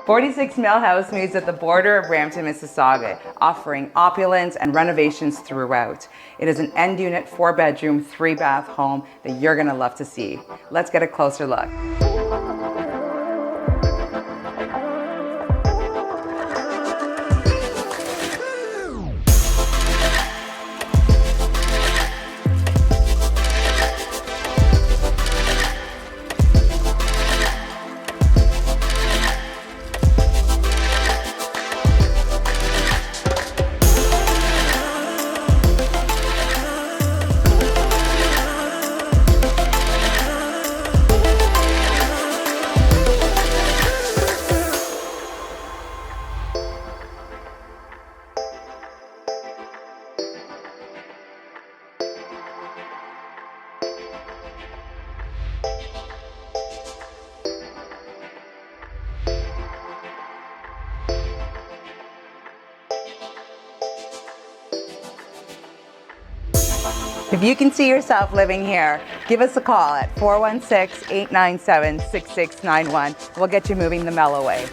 46 Millhouse Mews at the border of Brampton, Mississauga, offering opulence and renovations throughout. It is an end unit, 4-bedroom, 3-bath home that you're gonna love to see. Let's get a closer look. If you can see yourself living here, give us a call at 416-897-6691. We'll get you moving the Mellow way.